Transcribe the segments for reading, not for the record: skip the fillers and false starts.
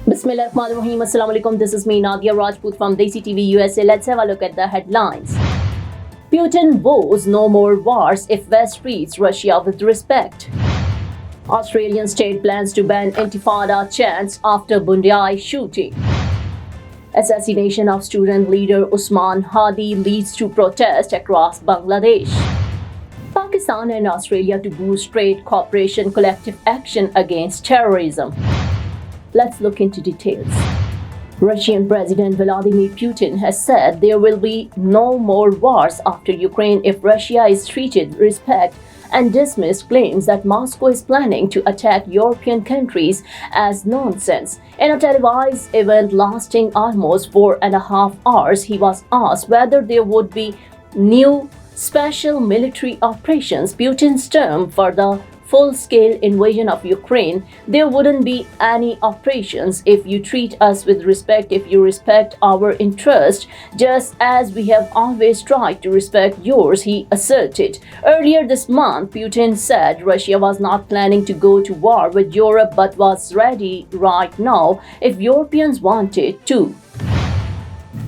Bismillahirrahmanirrahim. Assalamu alaikum. This is me, Nadia Rajput from Desi TV USA. Let's have a look at the headlines. Putin vows no more wars if West treats Russia with respect. Australian state plans to ban Intifada chants after Bundiai shooting. Assassination of student leader Usman Hadi leads to protest across Bangladesh. Pakistan and Australia to boost trade cooperation collective action against terrorism. Let's look into details. Russian President Vladimir Putin has said there will be no more wars after Ukraine if Russia is treated with respect and dismissed claims that Moscow is planning to attack European countries as nonsense. In a televised event lasting almost 4.5 hours, he was asked whether there would be new special military operations, Putin's term for the full-scale invasion of Ukraine. There wouldn't be any operations if you treat us with respect, if you respect our interest, just as we have always tried to respect yours, he asserted. Earlier this month, Putin said Russia was not planning to go to war with Europe but was ready right now if Europeans wanted to.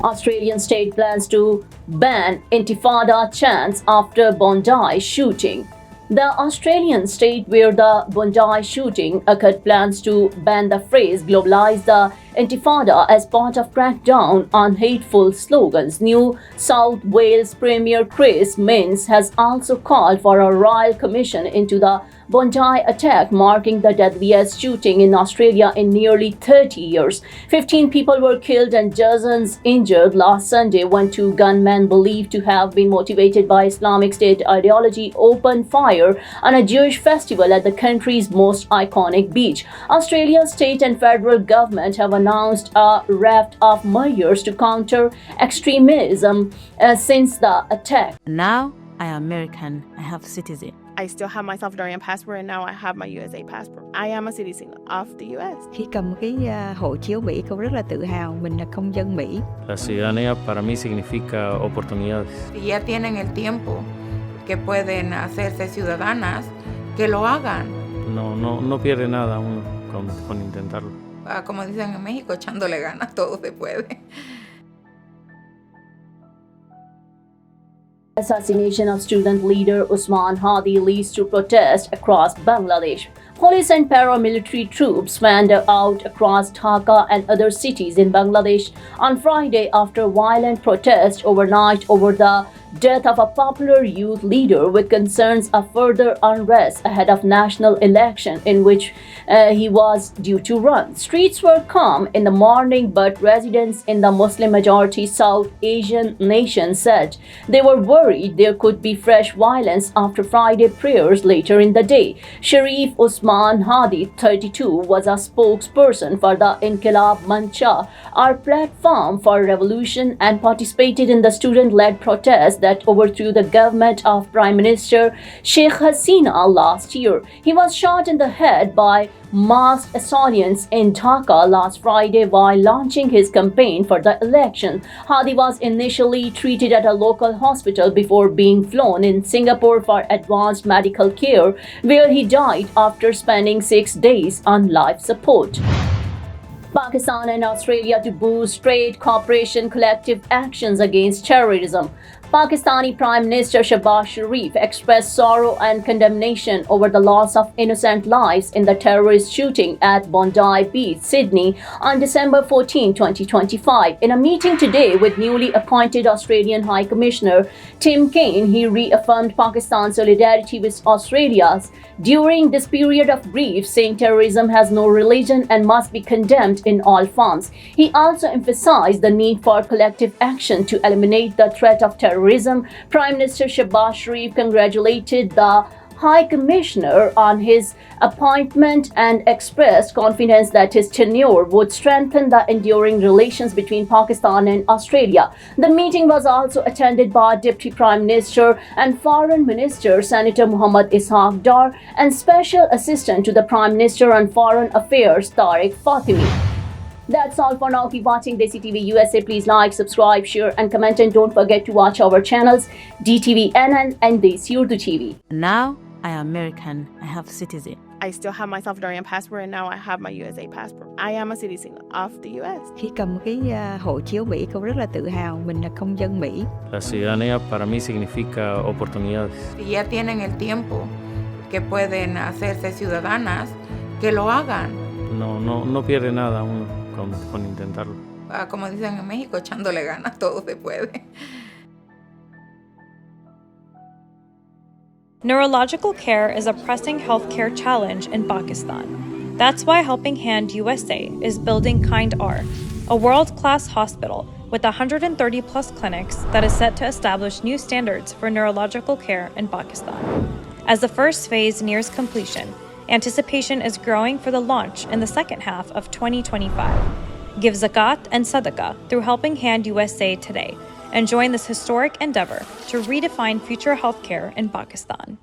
Australian state plans to ban Intifada chants after Bondi shooting. The Australian state where the Bondi shooting occurred plans to ban the phrase "globalise the Intifada" as part of crackdown on hateful slogans. New South Wales Premier Chris Minns has also called for a royal commission into the Bondi attack, marking the deadliest shooting in Australia in nearly 30 years. 15 people were killed and dozens injured last Sunday when two gunmen believed to have been motivated by Islamic State ideology opened fire on a Jewish festival at the country's most iconic beach. Australia's state and federal government have announced a raft of measures to counter extremism since the attack. Now I am American. I have citizen. I still have my Salvadorian passport and now I have my USA passport. I am a citizen of the US. Khi cầm cái hộ chiếu Mỹ, con rất là tự hào mình là công dân Mỹ. La ciudadanía para mí significa oportunidades. Si ya tienen el tiempo que pueden hacerse ciudadanas, que lo hagan. No pierde nada uno con intentarlo. Como dicen en México, echándole ganas, todo se puede. Assassination of student leader Usman Hadi leads to protest across Bangladesh. Police and paramilitary troops fanned out across Dhaka and other cities in Bangladesh on Friday after violent protests overnight over the death of a popular youth leader, with concerns of further unrest ahead of national election in which he was due to run. Streets were calm in the morning, but residents in the Muslim-majority South Asian nation said they were worried there could be fresh violence after Friday prayers later in the day. Sharif Usman Hadi, 32, was a spokesperson for the Inqilab Mancha, our platform for revolution, and participated in the student-led protest that overthrew the government of Prime Minister Sheikh Hasina last year. He was shot in the head by masked assailants in Dhaka last Friday while launching his campaign for the election. Hadi was initially treated at a local hospital before being flown in Singapore for advanced medical care, where he died after spending 6 days on life support. Pakistan and Australia to boost trade cooperation collective actions against terrorism. Pakistani Prime Minister Shehbaz Sharif expressed sorrow and condemnation over the loss of innocent lives in the terrorist shooting at Bondi Beach, Sydney, on December 14, 2025. In a meeting today with newly appointed Australian High Commissioner Tim Kaine, he reaffirmed Pakistan's solidarity with Australia during this period of grief, saying terrorism has no religion and must be condemned in all forms. He also emphasized the need for collective action to eliminate the threat of terrorism. Prime Minister Shehbaz Sharif congratulated the High Commissioner on his appointment and expressed confidence that his tenure would strengthen the enduring relations between Pakistan and Australia. The meeting was also attended by Deputy Prime Minister and Foreign Minister Senator Muhammad Ishaq Dar and Special Assistant to the Prime Minister on Foreign Affairs Tariq Fatimi. That's all for now. Keep watching Desi TV USA. Please like, subscribe, share and comment, and don't forget to watch our channels DTV NN and Desi Urdu TV. Now I am American. I have citizen. I still have my Salvadorian passport and now I have my USA passport. I am a citizen of the US. Khi cầm cái hộ chiếu Mỹ, con rất là tự hào mình là công dân Mỹ. La ciudadanía para mí significa oportunidades. Si ya tienen el tiempo que pueden hacerse ciudadanas, que lo hagan. No pierde nada uno con intentarlo. Como dicen en México, echándole ganas, todo se puede. Neurological care is a pressing healthcare challenge in Pakistan. That's why Helping Hand USA is building Kind R, a world-class hospital with 130 plus clinics that is set to establish new standards for neurological care in Pakistan. As the first phase nears completion, anticipation is growing for the launch in the second half of 2025. Give zakat and sadaqah through Helping Hand USA today and join this historic endeavor to redefine future healthcare in Pakistan.